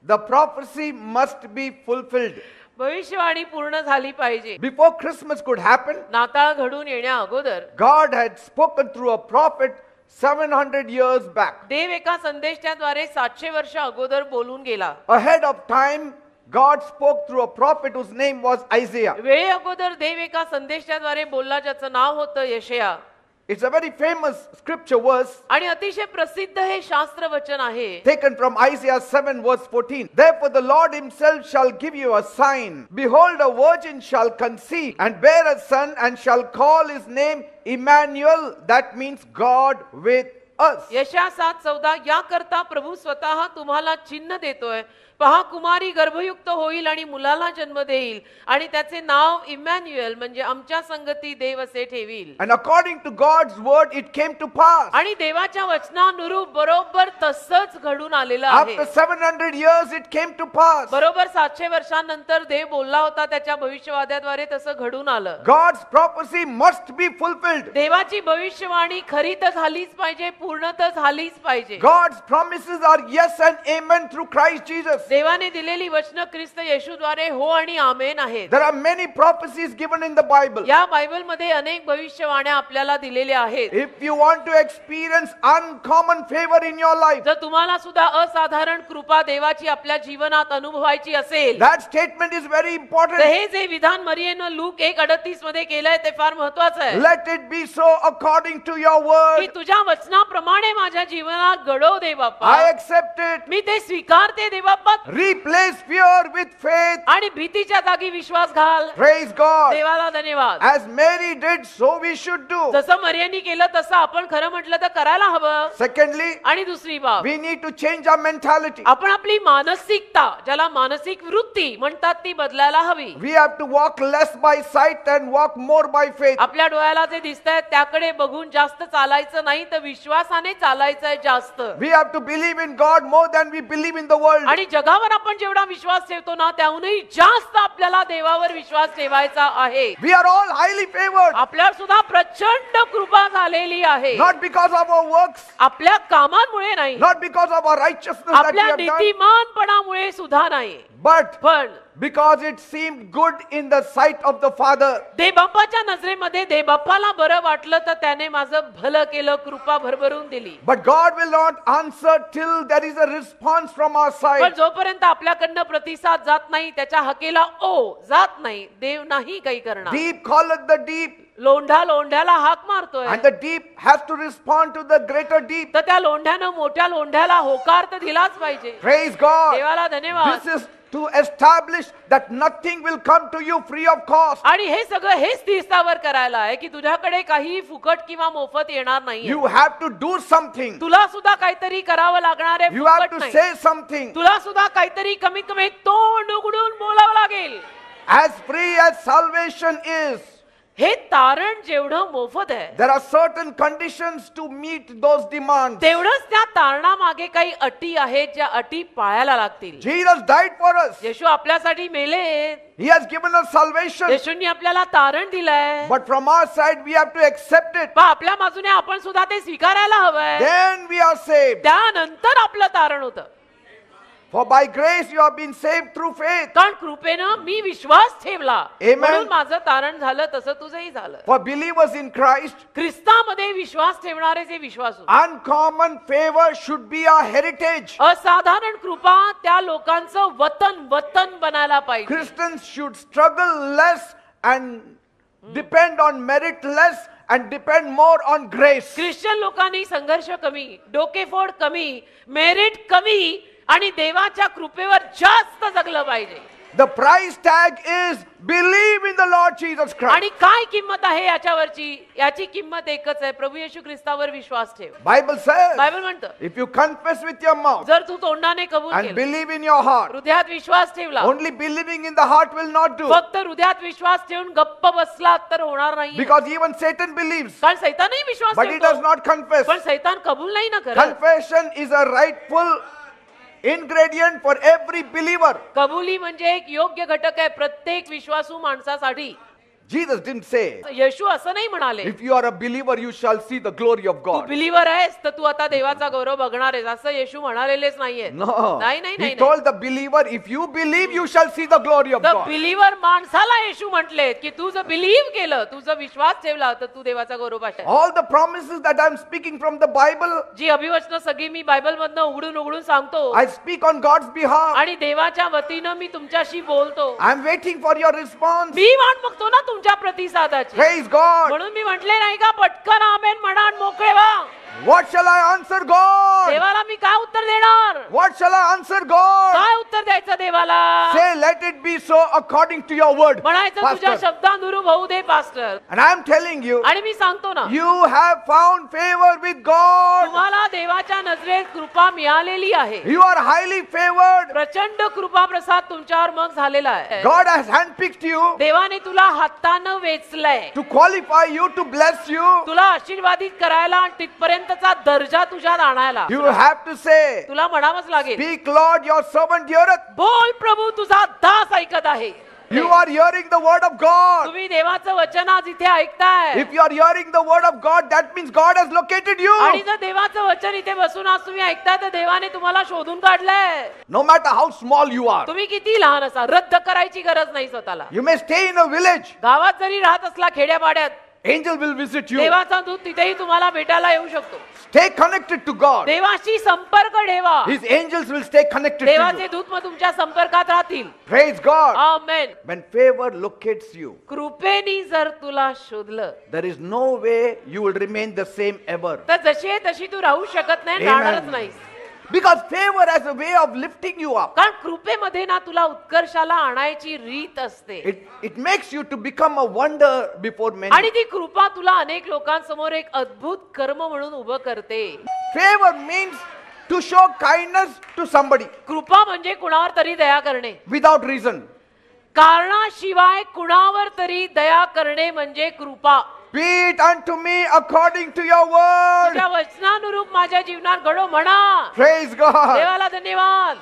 The prophecy must be fulfilled. भविष्यवाणी पूर्ण झाली पाहिजे. Before Christmas could happen, नाताळ घडून येण्या अगोदर God had spoken through a prophet 700 years back. देव एका संदेशाद्वारे 700 वर्ष अगोदर बोलून गेला. Ahead of time, God spoke through a prophet whose name was Isaiah. वेळे अगोदर देव एका संदेशाद्वारे बोलला ज्याचं नाव होतं यशया. It's a very famous scripture verse आणि अतिशय प्रसिद्ध हे शास्त्र वचन आहे. taken from Isaiah 7 verse 14. Therefore the Lord himself shall give you a sign. Behold, a virgin shall conceive and bear a son and shall call his name Emmanuel. That means God with us. यशया 7:14 या करता प्रभू स्वतः तुम्हाला चिन्ह देतोय. पहा, कुमारी गर्भयुक्त होईल आणि मुलाला जन्म देईल आणि त्याचे नाव इमॅन्युएल म्हणजे आमच्या संगती देव असे ठेवील. And according to God's word it came to pass. आणि देवाच्या वचनानुरूप बरोबर तसंच घडून आलेलं आहे. After 700 years it came to pass. बरोबर 700 वर्षांनंतर देव बोलला होता त्याच्या भविष्यवाद्याद्वारे तसं घडून आलं. God's prophecy must be fulfilled. देवाची भविष्यवाणी खरी तर झालीच पाहिजे, पूर्ण तर झालीच पाहिजे. God's promises are yes and amen through Christ Jesus. देवाने दिलेली वचनं ख्रिस्त येशूद्वारे हो आणि आमेन आहेत. There are many prophecies given in the Bible. या बायबलमध्ये अनेक भविष्यवाण्या आपल्याला दिलेल्या आहेत. If you want to experience uncommon favor in your life, जर तुम्हाला सुद्धा असाधारण कृपा देवाची आपल्या जीवनात अनुभवायची असेल, that statement is very तर important. हे जे विधान मरियेनं लूक 1:38 मध्ये केलंय ते फार महत्वाचं आहे. Let it be so according to your की word. तुझ्या वचनाप्रमाणे माझ्या जीवनात घडव दे बाप्पा. I accept it. मी ते स्वीकारते दे बाप्पा. Replace fear with faith. आणि भीतीच्या जागी विश्वास घाल. Praise God. देवाला धन्यवाद. As Mary did, so we should do. जसं मरियेने केलं तसं आपण खरं म्हटलं तर करायला हवं. Secondly, आणि दुसरी बाब, we need to change our mentality. आपण आपली मानसिकता, ज्याला मानसिक वृत्ती म्हणतात, ती बदलायला हवी. We have to walk less by sight and walk more by faith. आपल्या डोळ्याला जे दिसतंय त्याकडे बघून जास्त चालायचं नाही, तर विश्वासाने चालायचंय जास्त. We have to believe in God more than we believe in the world. आणि जगावर आपण जेवढा विश्वास ठेवतो ना, त्याहूनही जास्त आपल्याला देवावर विश्वास ठेवायचा आहे. We are all highly favored. आपल्यावर सुद्धा प्रचंड कृपा झालेली आहे. Not because of our works, आपल्या कामांमुळे नाही, not because of our righteousness that we आपल्या have done, नीतिमानपणामुळे सुद्धा नाही, but पण because it seemed good in the sight of the Father. देवबापाच्या नजरेमध्ये देवबापाला बरं वाटलं तर त्याने माझं भलं केलं, कृपा भरभरून दिली. But God will not answer till there is a response from our पण side. जोपर्यंत आपल्याकडनं प्रतिसाद जात नाही, त्याच्या हकेला ओ जात नाही, देव नाही काही करणार. Deep calleth the deep, Londa लोंढ्याला हाक मारतोय, and the deep has to respond to the greater deep. तर त्या लोंढ्यानं मोठ्या लोंढ्याला होकार तर दिलाच पाहिजे. Praise God. देवाला धन्यवाद. This is to establish that nothing will come to you free of cost. आणि हे सगळं हे स्थिरस्थावर करायला आहे की तुझ्याकडे काही फुकट किंवा मोफत येणार नाही. You have to do something. तुला सुद्धा काहीतरी करावं लागणार आहे, You have फुकट to नाही. say something. तुला सुद्धा काहीतरी कमीत कमी तोंड उघडून बोलावं लागेल. As free as salvation is, हे तारण जेवढं मोफत आहे, there are certain conditions to meet those demands. तेवढंच त्या तारणामागे काही अटी आहेत, ज्या अटी पाळायला लागतील. Jesus died for us. येशू आपल्यासाठी मेले. He has given us salvation. येशूंनी आपल्याला तारण दिलंय. But from our side, we have to accept it. पण आपल्या बाजूने आपण सुद्धा ते स्वीकारायला हवंय. Then we are saved. त्यानंतर आपलं तारण होतं. For by grace you have been saved through faith. कारण कृपेनं मी विश्वास ठेवला, Amen. म्हणून माझं तारण झालं, तसं तुझंही झालं. For believers in Christ, ख्रिस्तामध्ये विश्वास ठेवणारे जे विश्वासू, uncommon favor should be our heritage. असाधारण कृपा त्या लोकांचं वतन बनायला पाहिजे. Christians should struggle less and depend on merit less and depend more on grace. Christian लोकांनी संघर्ष कमी, डोकेफोड कमी, मेरिट कमी आणि देवाच्या कृपेवर जास्त जगलं पाहिजे. The price tag is believe in the Lord Jesus Christ. आणि काय किंमत आहे याच्यावरची? याची किंमत एकच आहे, प्रभू येशू ख्रिस्तावर विश्वास ठेव. Bible says, बायबल म्हणतं, if you confess with your mouth जर तू तोंडाने कबूल and केलं, believe in your heart, हृदयात विश्वास ठेवला, only believing in the heart will not do. फक्त हृदयात विश्वास ठेवून गप्प बसला तर होणार नाही. Because even Satan believes, कारण सैतानही विश्वास but he does ठेवतो, not confess. पण सैतान कबूल नाही ना करत. Confession is a rightful ingredient for every believer. कबुली म्हणजे एक योग्य घटक आहे प्रत्येक विश्वासू माणसासाठी. Jesus didn't say, येशू असं नाही म्हणाले if you are a believer, you shall see the glory of तू God. बिलीवर आहेस तर तू आता देवाचा गौरव बघणार आहेस असं येशू म्हणालेलेच नाहीये No. नाही नाही He नाही told the believer, if you believe, you shall see the glory of the God. Believer माणसाला येशू म्हटले की तू जर बिलीव्ह केलं तू जर विश्वास ठेवला तर तू देवाचा गौरव पाहशील. All the promises that I'm speaking from the Bible, जी अभिवचनं सगळी मी बायबल मधनं उघडून उघडून सांगतो I speak on God's behalf. आणि देवाच्या वतीनं मी तुमच्याशी बोलतो. I'm waiting for your response. मी वाट बघतो ना तुमच्या प्रतिसादाची. Praise God. म्हणून मी म्हटले नाही का पटकन आमेन म्हणा आणि मोकळे व्हा. What shall I answer God? देवाला मी काय उत्तर देणार? What shall I answer God? काय उत्तर द्यायचं देवाला? Say, let it be so according to your word, म्हणायचं तुझ्या Pastor. शब्दानुरूप होऊ दे pastor. And I'm telling you, आणि मी सांगतो ना you have found favor with God. तुम्हाला देवाच्या नजरेत कृपा मिळालेली आहे. You are highly favored. प्रचंड कृपा प्रसाद तुमच्यावर मग झालेला आहे. God has handpicked you देवाने तुला हातानं वेचलंय, to qualify you, to bless you. तुला आशीर्वादित करायला आणि तिथपर्यंतचा दर्जा तुझ्यात आणायला. You have to say, तुला म्हणावंच लागेल, speak Lord, your servant heareth. बोल प्रभू तुझा दास ऐकत आहे. You are hearing the word of God. तुम्ही देवाचं वचन आज इथे ऐकताय If you are hearing the word of God, that means God has located you. आणि जर देवाचं वचन इथे बसून आज तुम्ही ऐकताय तर देवाने तुम्हाला शोधून काढलंय. No matter how small you are. तुम्ही किती लहान असा रद्द करायची गरज नाही स्वतःला. You may stay in a village. गावात जरी राहत असला खेड्यापाड्यात Angel will visit you. देवाचा दूत तिथेही तुम्हाला भेटायला येऊ शकतो. Stay connected to God. देवाशी संपर्क ठेवा. His angels will stay connected to देवाचे you. दूत मग तुमच्या संपर्कात राहतील. Praise God. Amen. When favor locates you, कृपेनी जर तुला शोधलं there is no way you will remain the same ever. तर जशी आहे तशी तू राहू शकत नाही, Amen. राहणारच नाहीस. Because favor has a way of lifting you up. कारण कृपेमध्ये ना तुला उत्कर्षाला आणायची रीत असते. It makes you to become a wonder before आणि many. ती कृपा तुला अनेक लोकांसमोर एक अद्भुत कर्म म्हणून उभं करते. Favor means to show kindness to somebody कृपा म्हणजे कुणावर तरी दया करणे. without reason. कारणाशिवाय कुणावर तरी दया करणे म्हणजे कृपा. Be it unto me according to your word. तुझ्या वचनानुरूप माझ्या जीवनात घडो म्हणा. Praise God. देवाला धन्यवाद.